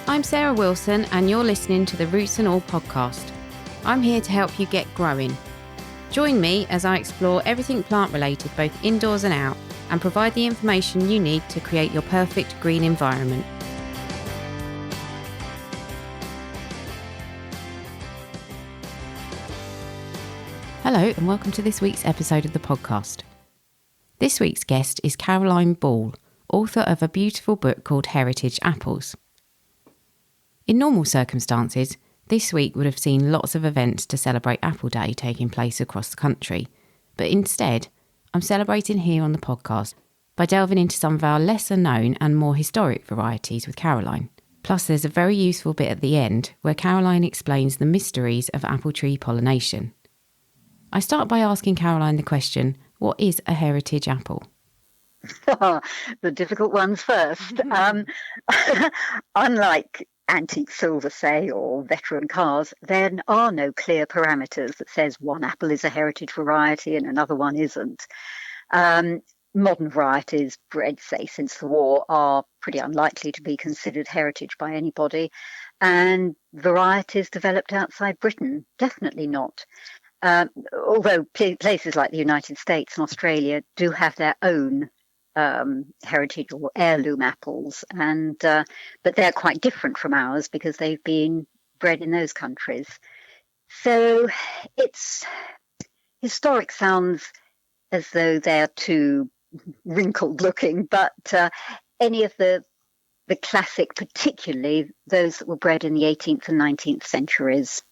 I'm Sarah Wilson and you're listening to the Roots and All podcast. I'm here to help you get growing. Join me as I explore everything plant related both indoors and out and provide the information you need to create your perfect green environment. Hello and welcome to this week's episode of the podcast. This week's guest is Caroline Ball, author of a beautiful book called Heritage Apples. In normal circumstances, this week would have seen lots of events to celebrate Apple Day taking place across the country, but instead, I'm celebrating here on the podcast by delving into some of our lesser known and more historic varieties with Caroline. Plus, there's a very useful bit at the end where Caroline explains the mysteries of apple tree pollination. I start by asking Caroline the question, what is a heritage apple? The difficult ones first. Unlike antique silver, say, or veteran cars, there are no clear parameters that says one apple is a heritage variety and another one isn't. Modern varieties bred, say, since the war are pretty unlikely to be considered heritage by anybody, and varieties developed outside Britain, definitely not. Although places like the United States and Australia do have their own heritage or heirloom apples, and but they're quite different from ours because they've been bred in those countries. So it's historic sounds as though they're too wrinkled looking, but any of the classic, particularly those that were bred in the 18th and 19th centuries.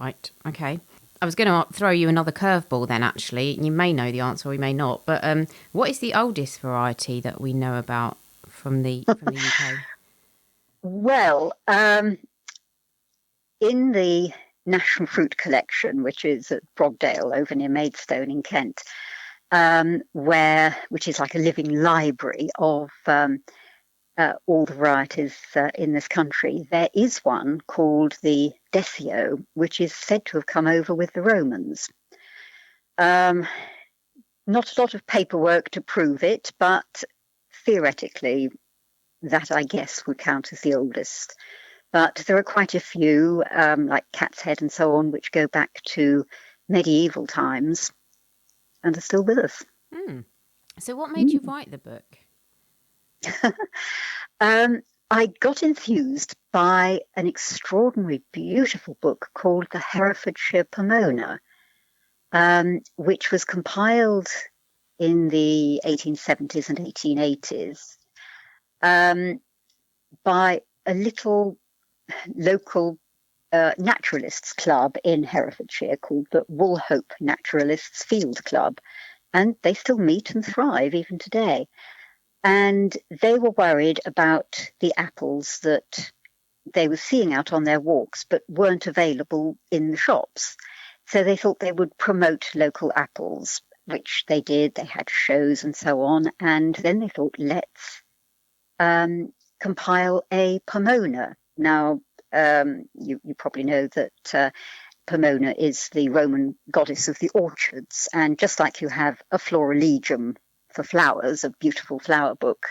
Right, okay. I was going to throw you another curveball then, actually. You may know the answer or you may not. But what is the oldest variety that we know about from the UK? Well, in the National Fruit Collection, which is at Brogdale over near Maidstone in Kent, which is like a living library of all the varieties in this country, there is one called the Decio, which is said to have come over with the Romans. Not a lot of paperwork to prove it, but theoretically, that I guess would count as the oldest. But there are quite a few, like Catshead and so on, which go back to medieval times and are still with us. So what made you write the book? I got enthused by an extraordinary, beautiful book called the Herefordshire Pomona, which was compiled in the 1870s and 1880s by a little local naturalists club in Herefordshire called the Woolhope Naturalists Field Club, and they still meet and thrive even today. And they were worried about the apples that they were seeing out on their walks, but weren't available in the shops. So they thought they would promote local apples, which they did. They had shows and so on. And then they thought, let's compile a pomona. Now, you probably know that Pomona is the Roman goddess of the orchards. And just like you have a florilegium for flowers, a beautiful flower book.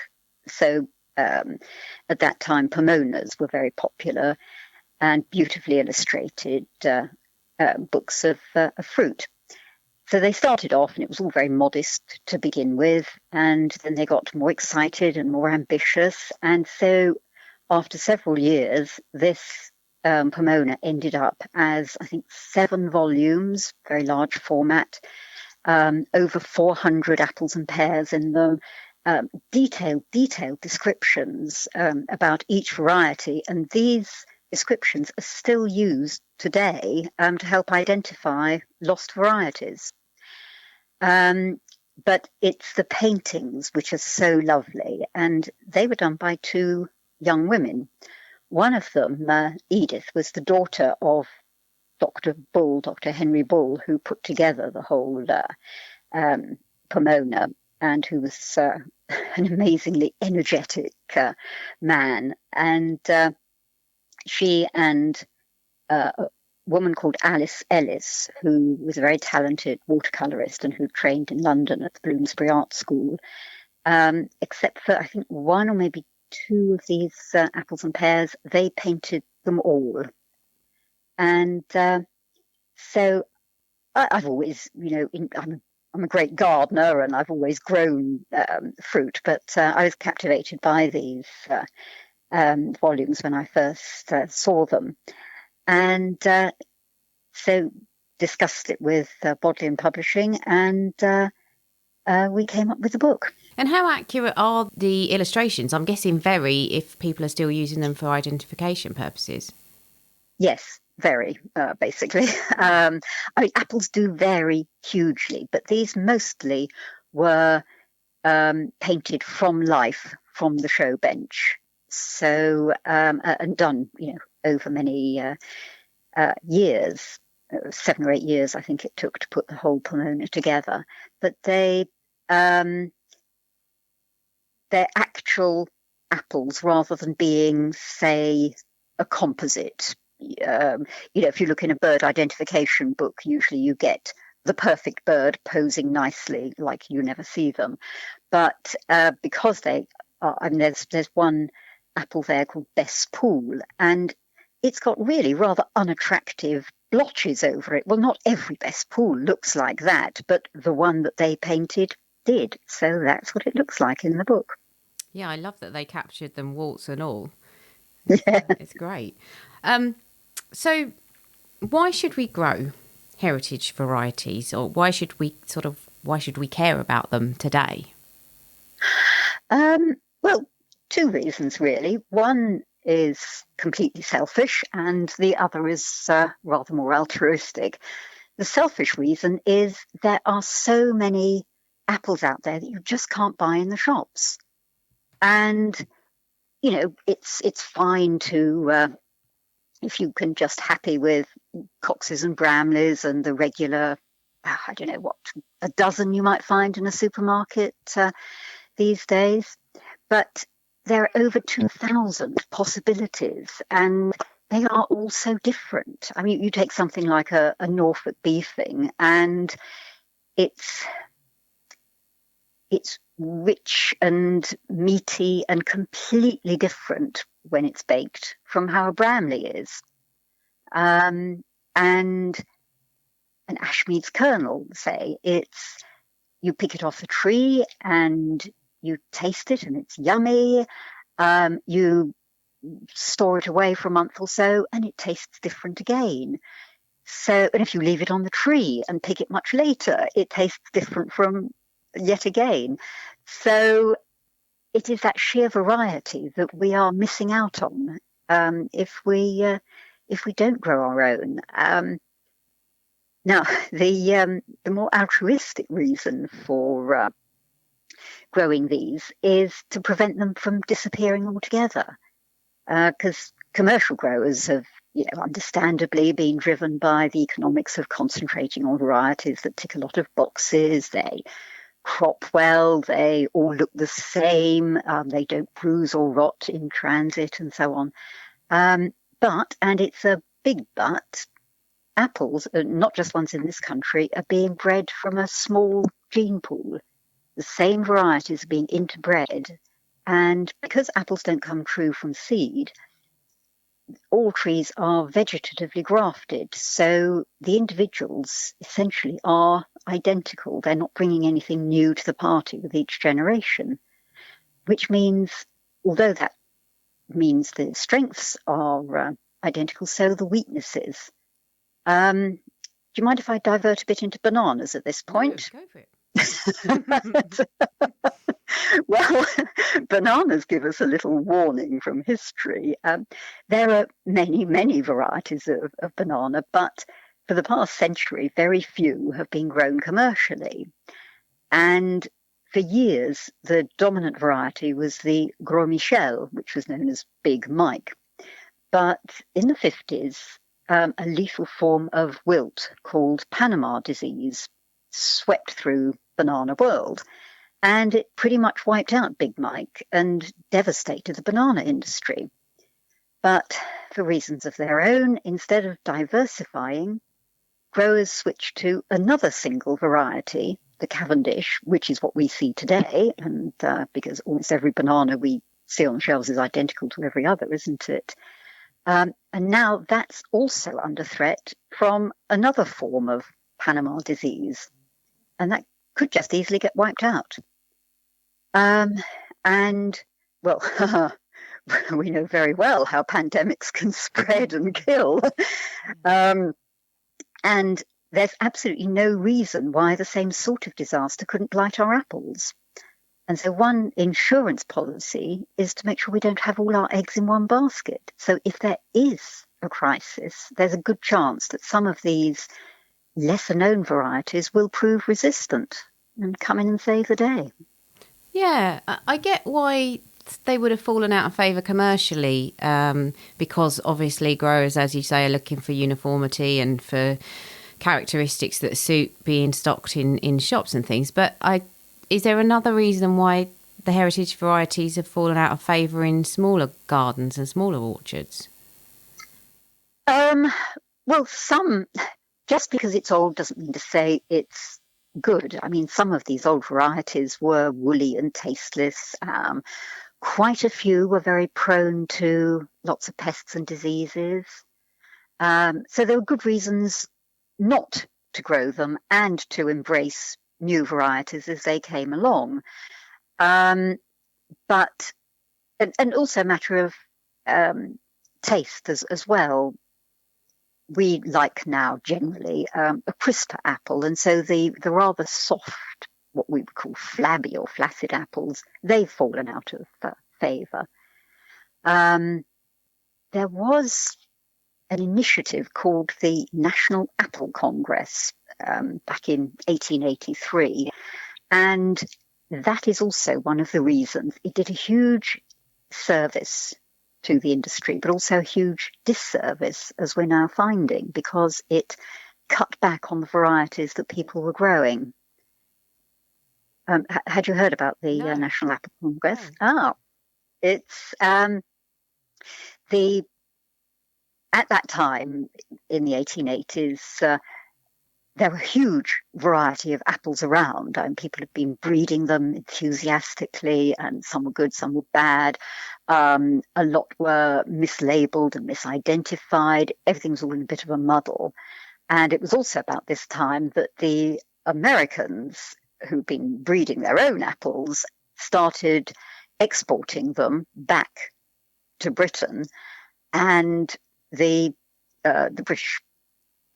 So at that time, pomonas were very popular and beautifully illustrated books of fruit. So they started off, and it was all very modest to begin with, and then they got more excited and more ambitious. And so after several years, this pomona ended up as, I think, 7 volumes, very large format, over 400 apples and pears in them, detailed descriptions about each variety. And these descriptions are still used today to help identify lost varieties. But it's the paintings which are so lovely. And they were done by 2 young women. One of them, Edith, was the daughter of Dr. Henry Bull, who put together the whole pomona, and who was an amazingly energetic man. And she and a woman called Alice Ellis, who was a very talented watercolourist and who trained in London at the Bloomsbury Art School, except for, I think, 1 or maybe two of these apples and pears, they painted them all. And so I've always, I'm a great gardener and I've always grown fruit, but I was captivated by these volumes when I first saw them. And so discussed it with Bodleian Publishing, and we came up with the book. And how accurate are the illustrations? I'm guessing very, if people are still using them for identification purposes. Yes, very, basically. I mean, apples do vary hugely, but these mostly were painted from life, from the show bench. So, and done, over many years, 7 or 8 years, I think it took to put the whole pomona together. But they're actual apples rather than being, say, a composite. If you look in a bird identification book, usually you get the perfect bird posing nicely, like you never see them. But because they are, I mean, there's one apple there called Best Pool, and it's got really rather unattractive blotches over it. Well, not every Best Pool looks like that, but the one that they painted did. So that's what it looks like in the book. Yeah, I love that they captured them, warts and all. Yeah. It's great. So why should we grow heritage varieties, or why should we care about them today? Well, two reasons really. One is completely selfish, and the other is rather more altruistic. The selfish reason is there are so many apples out there that you just can't buy in the shops. And, it's fine to, if you can just happy with Coxes and Bramleys and the regular, I don't know what, a dozen you might find in a supermarket these days. But there are over 2,000 possibilities, and they are all so different. I mean, you take something like a Norfolk beefing, and it's rich and meaty and completely different when it's baked from how a Bramley is. And an Ashmead's kernel, say, you pick it off the tree and you taste it and it's yummy. You store it away for a month or so and it tastes different again. So, and if you leave it on the tree and pick it much later, it tastes different from yet again. So it is that sheer variety that we are missing out on if we don't grow our own. Now, the more altruistic reason for growing these is to prevent them from disappearing altogether, because commercial growers have, understandably been driven by the economics of concentrating on varieties that tick a lot of boxes. They crop well, they all look the same, they don't bruise or rot in transit and so on. But, and it's a big but, apples, not just ones in this country, are being bred from a small gene pool. The same varieties are being interbred. And because apples don't come true from seed, all trees are vegetatively grafted. So the individuals essentially are identical. They're not bringing anything new to the party with each generation, which means, although that means the strengths are identical, so the weaknesses. Do you mind if I divert a bit into bananas at this point? No, go for it. Well, bananas give us a little warning from history. There are many, many varieties of banana, but for the past century, very few have been grown commercially. And for years, the dominant variety was the Gros Michel, which was known as Big Mike. But in the 50s, a lethal form of wilt called Panama disease swept through banana world. And it pretty much wiped out Big Mike and devastated the banana industry. But for reasons of their own, instead of diversifying, growers switched to another single variety, the Cavendish, which is what we see today. And because almost every banana we see on the shelves is identical to every other, isn't it? And now that's also under threat from another form of Panama disease, and that could just easily get wiped out. And, well, we know very well how pandemics can spread and kill. And there's absolutely no reason why the same sort of disaster couldn't blight our apples. And so one insurance policy is to make sure we don't have all our eggs in one basket. So if there is a crisis, there's a good chance that some of these lesser known varieties will prove resistant and come in and save the day. Yeah, I get why they would have fallen out of favour commercially, because obviously growers, as you say, are looking for uniformity and for characteristics that suit being stocked in shops and things. But is there another reason why the heritage varieties have fallen out of favour in smaller gardens and smaller orchards? Well, just because it's old doesn't mean to say it's good. I mean, some of these old varieties were woolly and tasteless. Quite a few were very prone to lots of pests and diseases. So there were good reasons not to grow them and to embrace new varieties as they came along. But also a matter of taste as well. We like now generally a crisper apple, and so the rather soft, what we would call flabby or flaccid apples, they've fallen out of favour. There was an initiative called the National Apple Congress back in 1883, and that is also one of the reasons. It did a huge service to the industry, but also a huge disservice, as we're now finding, because it cut back on the varieties that people were growing. Had you heard about the National Apple Congress? No. It's at that time in the 1880s, there were a huge variety of apples around, and people had been breeding them enthusiastically, and some were good, some were bad. A lot were mislabeled and misidentified. Everything was all in a bit of a muddle. And it was also about this time that the Americans, who'd been breeding their own apples, started exporting them back to Britain, and the British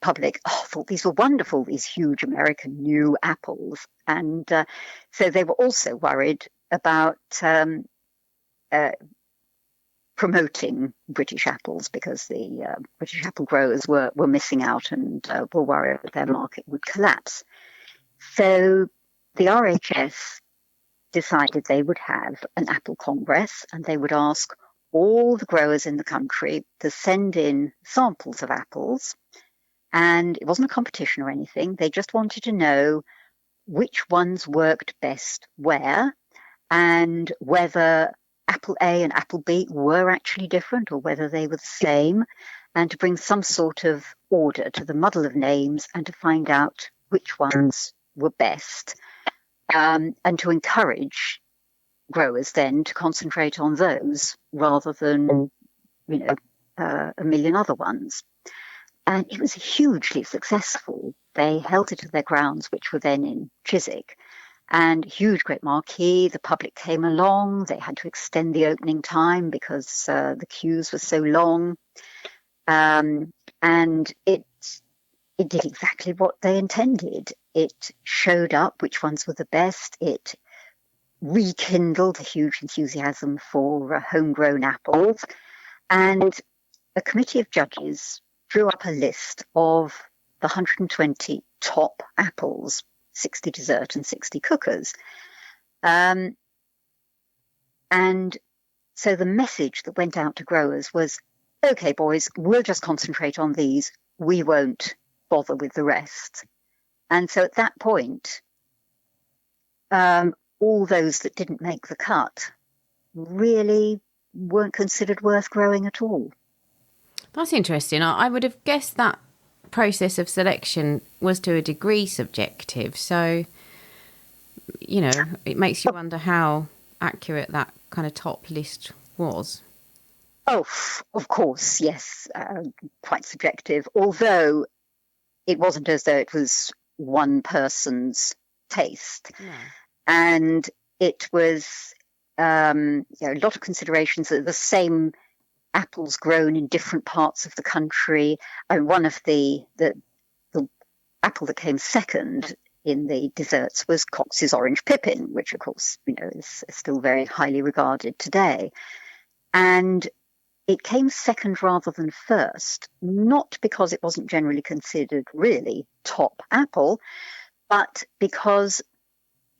public thought these were wonderful, these huge American new apples. And so they were also worried about promoting British apples, because the British apple growers were missing out and were worried that their market would collapse. So the RHS decided they would have an apple congress, and they would ask all the growers in the country to send in samples of apples. And it wasn't a competition or anything. They just wanted to know which ones worked best where, and whether apple A and apple B were actually different or whether they were the same, and to bring some sort of order to the muddle of names and to find out which ones were best, and to encourage growers then to concentrate on those rather than, a million other ones. And it was hugely successful. They held it at their grounds, which were then in Chiswick, and huge, great marquee. The public came along. They had to extend the opening time because the queues were so long. And it did exactly what they intended. It showed up which ones were the best. It rekindled a huge enthusiasm for homegrown apples. And a committee of judges drew up a list of the 120 top apples, 60 dessert and 60 cookers. And so the message that went out to growers was, okay, boys, we'll just concentrate on these. We won't bother with the rest. And so at that point, all those that didn't make the cut really weren't considered worth growing at all. That's interesting. I would have guessed that process of selection was to a degree subjective. So, it makes you wonder how accurate that kind of top list was? Oh, of course, yes. Quite subjective, although it wasn't as though it was one person's taste. No. And it was a lot of considerations that the same apples grown in different parts of the country. And one of the apple that came second in the desserts was Cox's Orange Pippin, which of course, is still very highly regarded today. And it came second rather than first, not because it wasn't generally considered really top apple, but because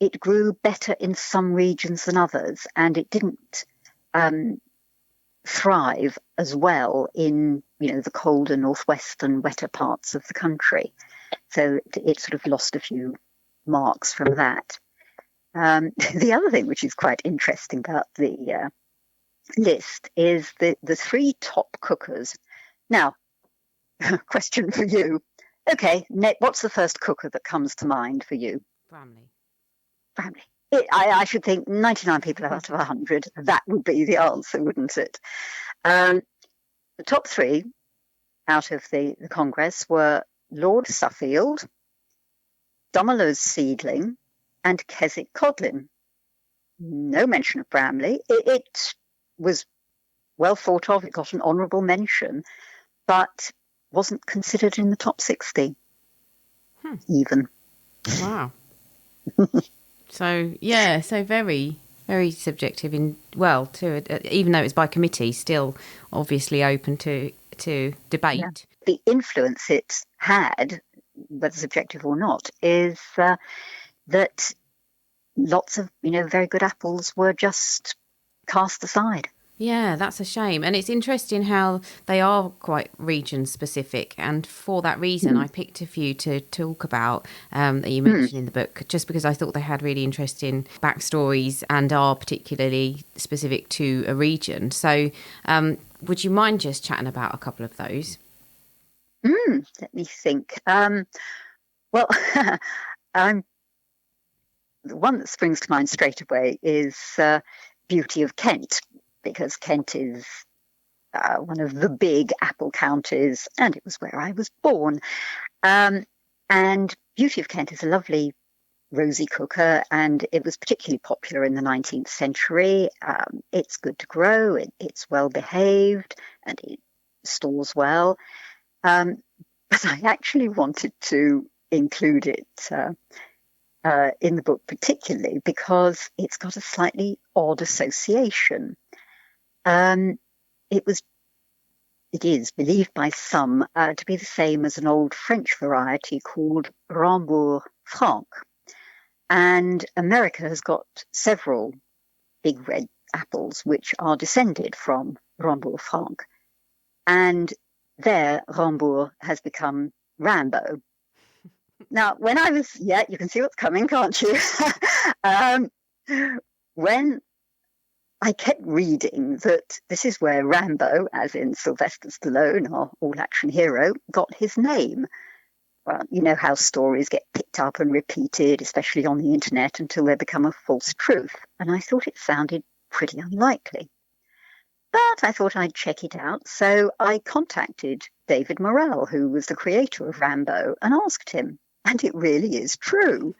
it grew better in some regions than others, and it didn't thrive as well in the colder northwestern, wetter parts of the country. So it sort of lost a few marks from that. The other thing which is quite interesting about the list is the three top cookers. Now, question for you. Okay, what's the first cooker that comes to mind for you? Bramley. I should think 99 people out of 100, that would be the answer, wouldn't it? The top three out of the Congress were Lord Suffield, Dumoulin Seedling, and Keswick Codlin. No mention of Bramley. It was well thought of. It got an honourable mention, but wasn't considered in the top 60 even. Wow. So very, very subjective even though it's by committee, still obviously open to debate. Yeah. The influence it had, whether subjective or not, is that lots of very good apples were just cast aside. Yeah, that's a shame. And it's interesting how they are quite region specific. And for that reason, I picked a few to talk about that you mentioned in the book, just because I thought they had really interesting backstories and are particularly specific to a region. So would you mind just chatting about a couple of those? Let me think. The one that springs to mind straight away is Beauty of Kent, because Kent is one of the big apple counties, and it was where I was born. And Beauty of Kent is a lovely rosy cooker, and it was particularly popular in the 19th century. It's good to grow, it's well behaved, and it stores well. But I actually wanted to include it in the book, particularly because it's got a slightly odd association. It is believed by some to be the same as an old French variety called Rambourg Franc. And America has got several big red apples which are descended from Rambourg Franc. And there, Rambourg has become Rambo. Now, when I was, you can see what's coming, can't you? When I kept reading that this is where Rambo, as in Sylvester Stallone, our all-action hero, got his name. Well, you know how stories get picked up and repeated, especially on the internet, until they become a false truth. And I thought it sounded pretty unlikely. But I thought I'd check it out, so I contacted David Morrell, who was the creator of Rambo, and asked him. And it really is true.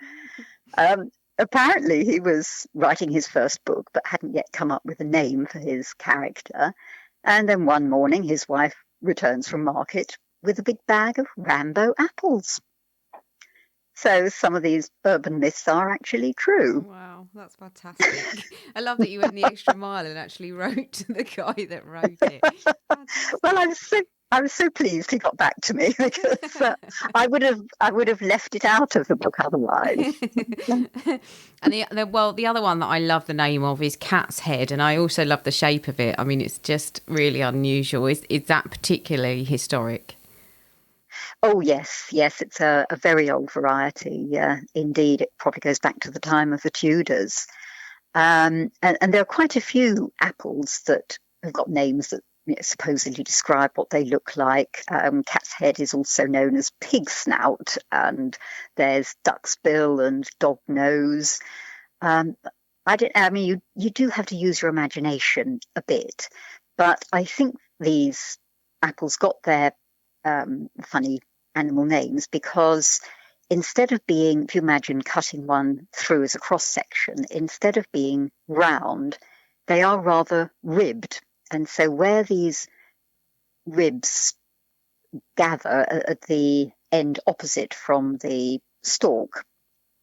Apparently, he was writing his first book, but hadn't yet come up with a name for his character. And then one morning, his wife returns from market with a big bag of Rambo apples. So some of these urban myths are actually true. Wow, that's fantastic. I love that you went the extra mile and actually wrote to the guy that wrote it. Well, I was so pleased he got back to me, because I would have left it out of the book otherwise. And the other one that I love the name of is Catshead, and I also love the shape of it. I mean, it's just really unusual. Is that particularly historic? Oh, yes, it's a very old variety. Indeed, it probably goes back to the time of the Tudors. And there are quite a few apples that have got names that supposedly describe what they look like. Cat's head is also known as pig snout, and there's duck's bill and dog nose. I mean, you do have to use your imagination a bit, but I think these apples got their funny animal names because instead of being, if you imagine cutting one through as a cross section, instead of being round, they are rather ribbed. And so where these ribs gather at the end opposite from the stalk,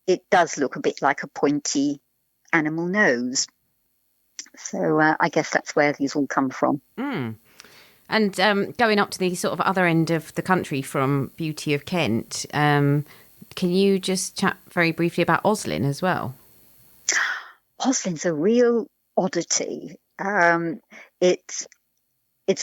it does look a bit like a pointy animal nose. So I guess that's where these all come from. Mm. And going up to the sort of other end of the country from Beauty of Kent, can you just chat very briefly about Oslin as well? Oslin's a real oddity. It's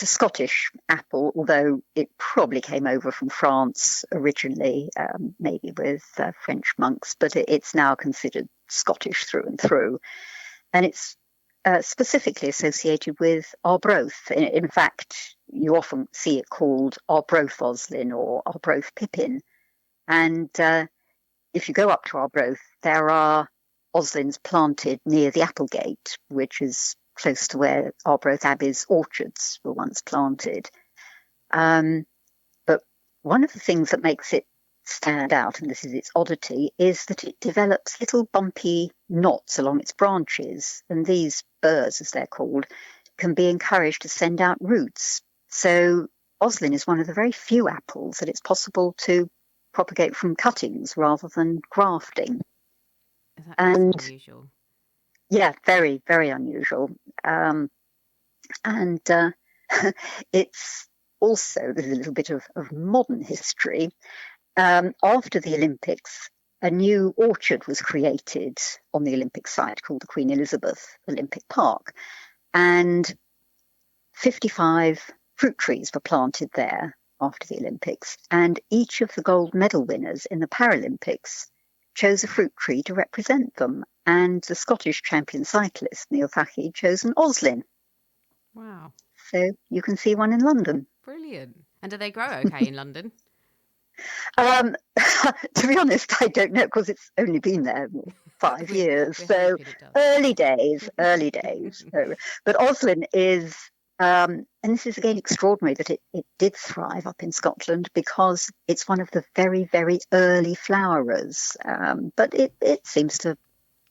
a Scottish apple, although it probably came over from France originally, maybe with French monks, but it's now considered Scottish through and through. And it's specifically associated with Arbroath. In fact, you often see it called Arbroath Oslin or Arbroath Pippin. And if you go up to Arbroath, there are Oslins planted near the Applegate, which is close to where Arbroath Abbey's orchards were once planted. But one of the things that makes it stand out, and this is its oddity, is that it develops little bumpy knots along its branches. And these burrs, as they're called, can be encouraged to send out roots. So Oslin is one of the very few apples that it's possible to propagate from cuttings rather than grafting. That's unusual. Yeah, very, very unusual. It's also, there's a little bit of modern history. After the Olympics, a new orchard was created on the Olympic site called the Queen Elizabeth Olympic Park. And 55 fruit trees were planted there after the Olympics. And each of the gold medal winners in the Paralympics chose a fruit tree to represent them. And the Scottish champion cyclist, Neil Fahey, chose an Oslin. Wow. So you can see one in London. Brilliant. And do they grow okay in London? To be honest, I don't know because it's only been there 5 years. So early days. So, but Oslin is, and this is again extraordinary that it did thrive up in Scotland because it's one of the very, very early flowerers. But it seems to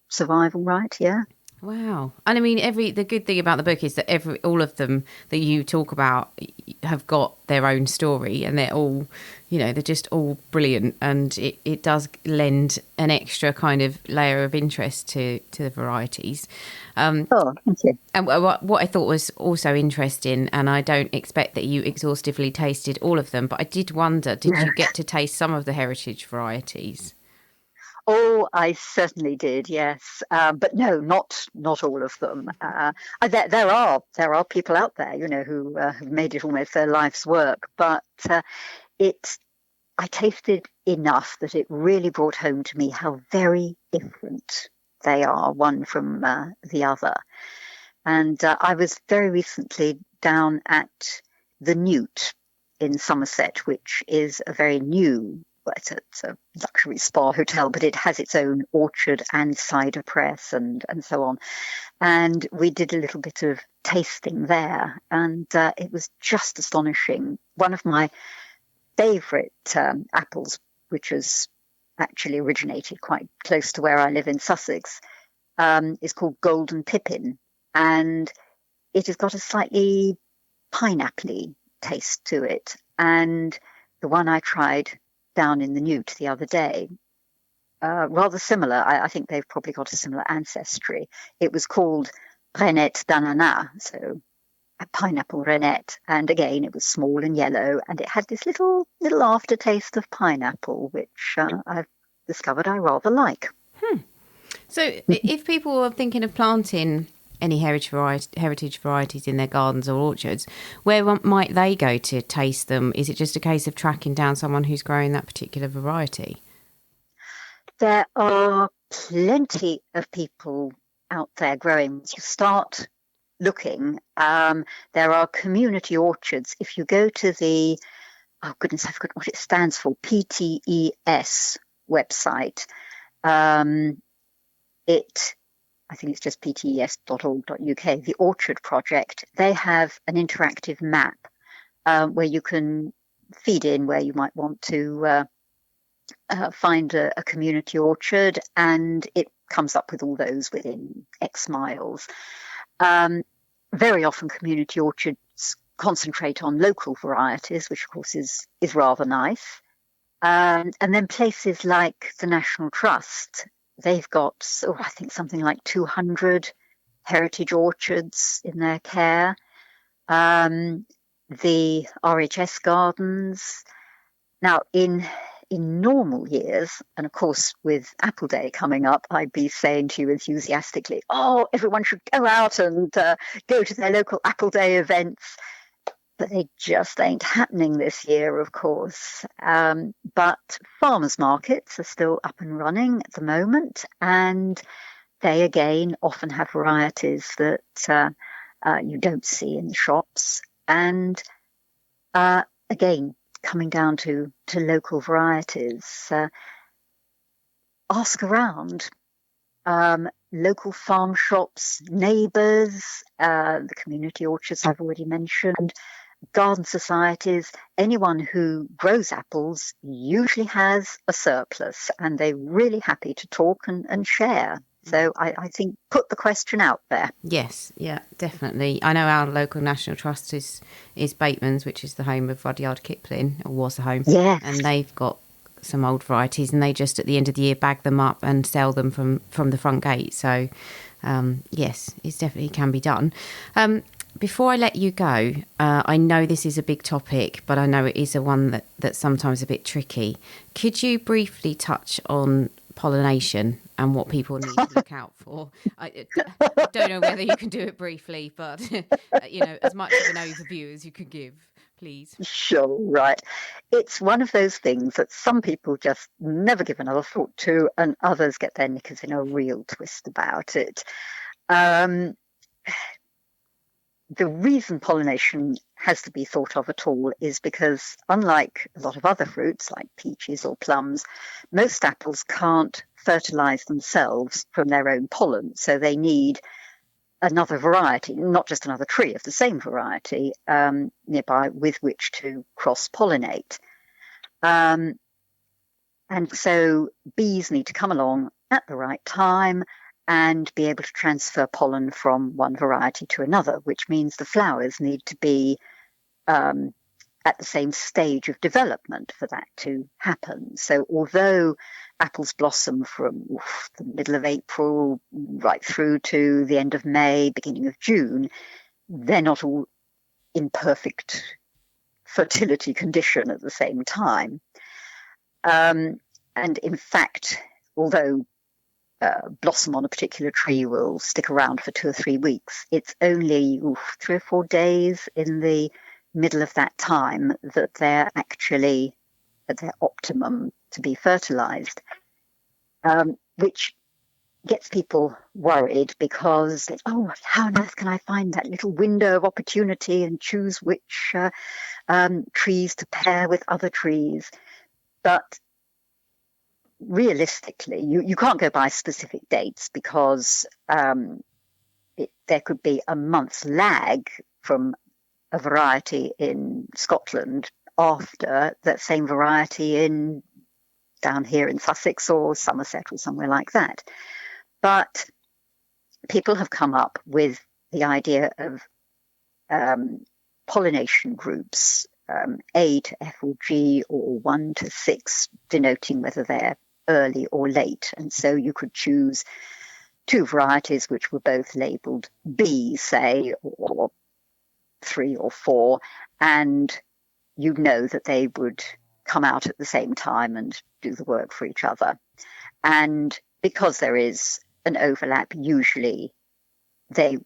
survive all right, yeah. Wow. And I mean, the good thing about the book is that all of them that you talk about have got their own story, and they're all, they're just all brilliant, and it does lend an extra kind of layer of interest to the varieties. Thank you. And what I thought was also interesting, and I don't expect that you exhaustively tasted all of them, but I did wonder, did you get to taste some of the heritage varieties? Oh, I certainly did, yes, but no, not all of them. There are people out there, who have made it almost their life's work. But I tasted enough that it really brought home to me how very different they are, one from the other. And I was very recently down at the Newt in Somerset, which is a very new. It's a luxury spa hotel, but it has its own orchard and cider press and so on. And we did a little bit of tasting there, and it was just astonishing. One of my favourite apples, which has actually originated quite close to where I live in Sussex, is called Golden Pippin, and it has got a slightly pineapple-y taste to it. And the one I tried down in the Newt the other day, rather similar. I think they've probably got a similar ancestry. It was called Renette d'Ananas, so a pineapple renette. And again, it was small and yellow, and it had this little aftertaste of pineapple, which I've discovered I rather like. So if people are thinking of planting any heritage varieties in their gardens or orchards, where might they go to taste them? Is it just a case of tracking down someone who's growing that particular variety? There are plenty of people out there growing. Once you start looking, there are community orchards. If you go to the, oh goodness, I forgot what it stands for, PTES website, it I think it's just ptes.org.uk, the Orchard Project, they have an interactive map where you can feed in where you might want to find a community orchard, and it comes up with all those within X miles. Very often community orchards concentrate on local varieties, which of course is rather nice. And then places like the National Trust, they've got, I think something like 200 heritage orchards in their care. The RHS gardens. Now, in normal years, and of course with Apple Day coming up, I'd be saying to you enthusiastically, oh, everyone should go out and go to their local Apple Day events. But they just ain't happening this year, of course. But farmers markets are still up and running at the moment, and they again often have varieties that you don't see in the shops. And again, coming down to local varieties, ask around. Local farm shops, neighbours, the community orchards I've already mentioned, garden societies, anyone who grows apples usually has a surplus, and they're really happy to talk and share. So I think put the question out there. Yes, yeah, definitely. I know our local National Trust is Bateman's, which is the home of Rudyard Kipling, or was the home. Yes. And they've got some old varieties, and they just at the end of the year bag them up and sell them from the front gate. So yes, it definitely can be done. Before I let you go, I know this is a big topic, but I know it is a one that's sometimes a bit tricky. Could you briefly touch on pollination and what people need to look out for? I don't know whether you can do it briefly, but as much of an overview as you could give, please. Sure, right. It's one of those things that some people just never give another thought to, and others get their knickers in a real twist about it. The reason pollination has to be thought of at all is because, unlike a lot of other fruits like peaches or plums, most apples can't fertilize themselves from their own pollen. So they need another variety, not just another tree of the same variety nearby with which to cross-pollinate. And so bees need to come along at the right time and be able to transfer pollen from one variety to another, which means the flowers need to be at the same stage of development for that to happen. So although apples blossom from the middle of April right through to the end of May, beginning of June, they're not all in perfect fertility condition at the same time. And in fact, although blossom on a particular tree will stick around for 2 or 3 weeks, it's only 3 or 4 days in the middle of that time that they're actually at their optimum to be fertilized, which gets people worried because, how on earth can I find that little window of opportunity and choose which trees to pair with other trees? But realistically, you can't go by specific dates because there could be a month's lag from a variety in Scotland after that same variety down here in Sussex or Somerset or somewhere like that. But people have come up with the idea of pollination groups, A to F or G, or 1 to 6, denoting whether they're early or late. And so you could choose 2 varieties which were both labelled B, say, or 3 or 4, and you know that they would come out at the same time and do the work for each other. And because there is an overlap, usually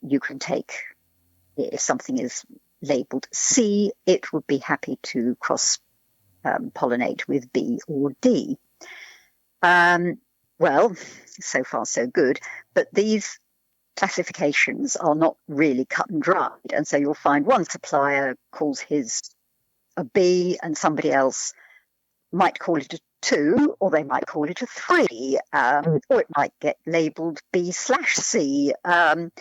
you can take, if something is labelled C, it would be happy to cross-pollinate with B or D. Well, so far so good, but these classifications are not really cut and dried, and so you'll find one supplier calls his a B and somebody else might call it 2, or they might call it a 3, or it might get labelled B/C. And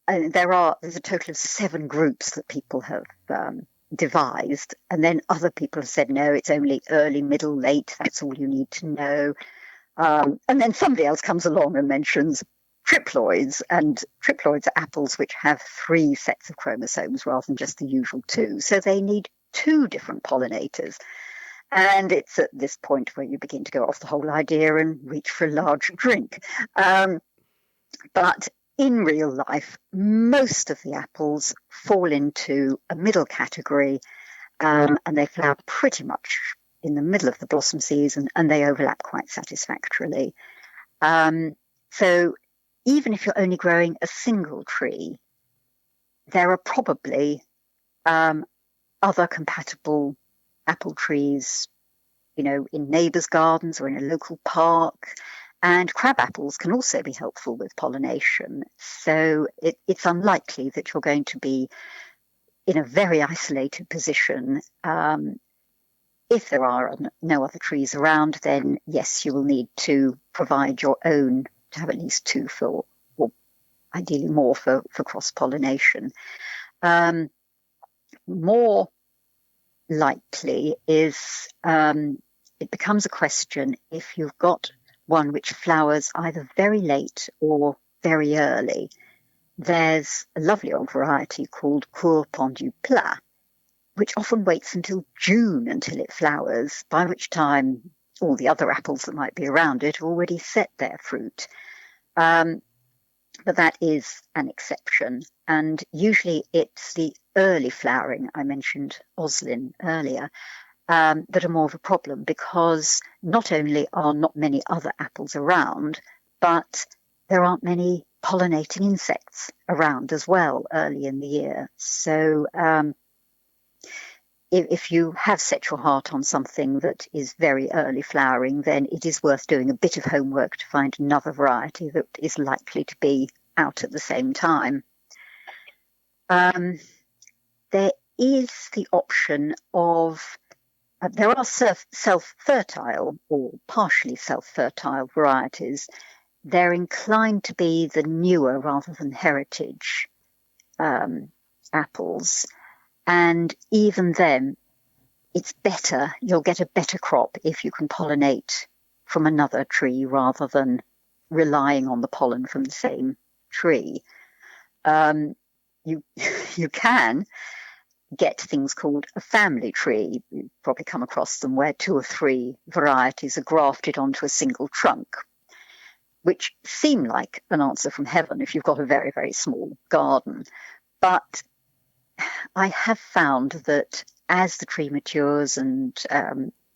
there's a total of 7 groups that people have devised, and then other people have said, no, it's only early, middle, late, that's all you need to know. And then somebody else comes along and mentions triploids, and triploids are apples which have 3 sets of chromosomes rather than just the usual 2. So they need 2 different pollinators. And it's at this point where you begin to go off the whole idea and reach for a large drink. But in real life, most of the apples fall into a middle category, and they flower pretty much in the middle of the blossom season, and they overlap quite satisfactorily. So even if you're only growing a single tree, there are probably other compatible apple trees, in neighbours' gardens or in a local park. And crab apples can also be helpful with pollination. So it's unlikely that you're going to be in a very isolated position. If there are no other trees around, then yes, you will need to provide your own, to have at least 2 or ideally more for cross-pollination. More likely is it becomes a question if you've got one which flowers either very late or very early. There's a lovely old variety called Courpont du Plat, which often waits until June until it flowers, by which time all the other apples that might be around it have already set their fruit. But that is an exception, and usually it's the early flowering, I mentioned Oslin earlier, that are more of a problem, because not only are not many other apples around, but there aren't many pollinating insects around as well early in the year. So if you have set your heart on something that is very early flowering, then it is worth doing a bit of homework to find another variety that is likely to be out at the same time. There is the option of there are self-fertile or partially self-fertile varieties. They're inclined to be the newer rather than heritage apples. And even then, it's better, you'll get a better crop if you can pollinate from another tree rather than relying on the pollen from the same tree. You can get things called a family tree. You've probably come across them, where 2 or 3 varieties are grafted onto a single trunk, which seem like an answer from heaven if you've got a very, very small garden. But I have found that as the tree matures, and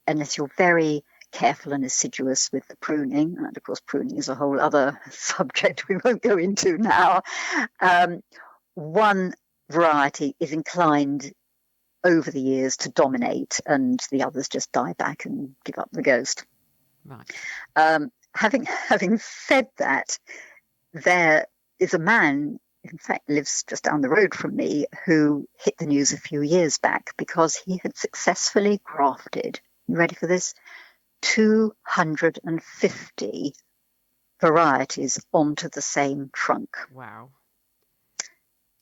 unless you're very careful and assiduous with the pruning, and of course pruning is a whole other subject we won't go into now, one variety is inclined over the years to dominate, and the others just die back and give up the ghost. Right. Having said that, there is a man, in fact lives just down the road from me, who hit the news a few years back because he had successfully grafted, you ready for this, 250 varieties onto the same trunk. Wow.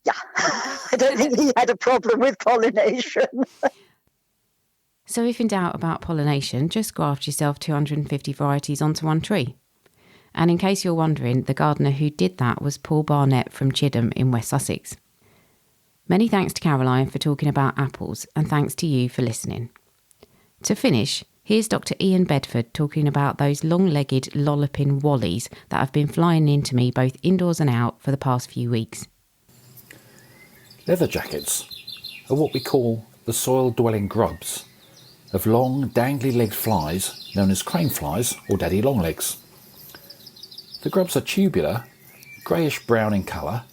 Yeah, I don't think he had a problem with pollination. So if in doubt about pollination, just graft yourself 250 varieties onto one tree. And in case you're wondering, the gardener who did that was Paul Barnett from Chidham in West Sussex. Many thanks to Caroline for talking about apples, and thanks to you for listening. To finish, here's Dr. Ian Bedford talking about those long-legged lolloping wallies that have been flying into me both indoors and out for the past few weeks. Leather jackets are what we call the soil-dwelling grubs of long, dangly-legged flies known as crane flies or daddy longlegs. The grubs are tubular, greyish-brown in colour,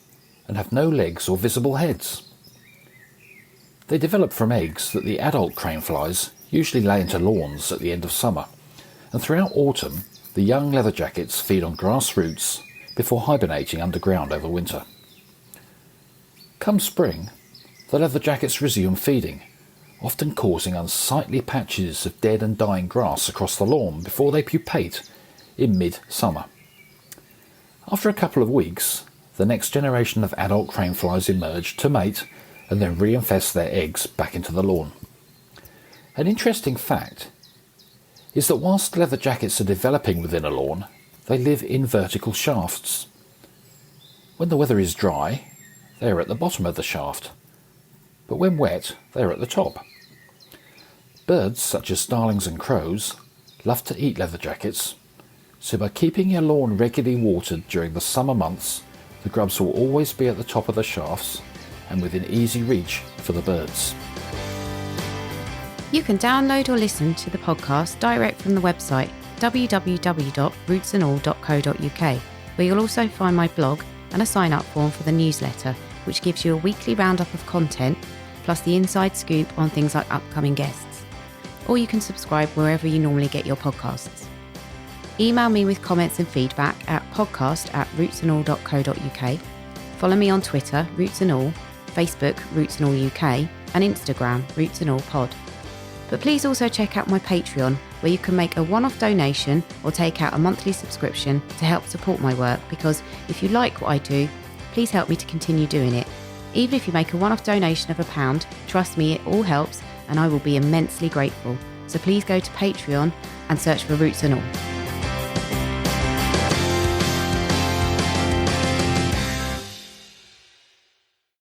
and have no legs or visible heads. They develop from eggs that the adult crane flies usually lay into lawns at the end of summer, and throughout autumn the young leather jackets feed on grass roots before hibernating underground over winter. Come spring, the leather jackets resume feeding, often causing unsightly patches of dead and dying grass across the lawn before they pupate in mid-summer. After a couple of weeks, the next generation of adult craneflies emerge to mate and then reinfest their eggs back into the lawn. An interesting fact is that whilst leather jackets are developing within a lawn, they live in vertical shafts. When the weather is dry, they are at the bottom of the shaft, but when wet, they are at the top. Birds such as starlings and crows love to eat leather jackets, so by keeping your lawn regularly watered during the summer months, the grubs will always be at the top of the shafts and within easy reach for the birds. You can download or listen to the podcast direct from the website www.rootsandall.co.uk, where you'll also find my blog and a sign-up form for the newsletter, which gives you a weekly roundup of content, plus the inside scoop on things like upcoming guests. Or you can subscribe wherever you normally get your podcasts. Email me with comments and feedback at podcast@rootsandall.co.uk. Follow me on Twitter, Roots and All, Facebook, Roots and All UK, and Instagram, Roots and All Pod. But please also check out my Patreon, where you can make a one-off donation or take out a monthly subscription to help support my work, because if you like what I do, please help me to continue doing it. Even if you make a one-off donation of £1, trust me, it all helps and I will be immensely grateful. So please go to Patreon and search for Roots and All.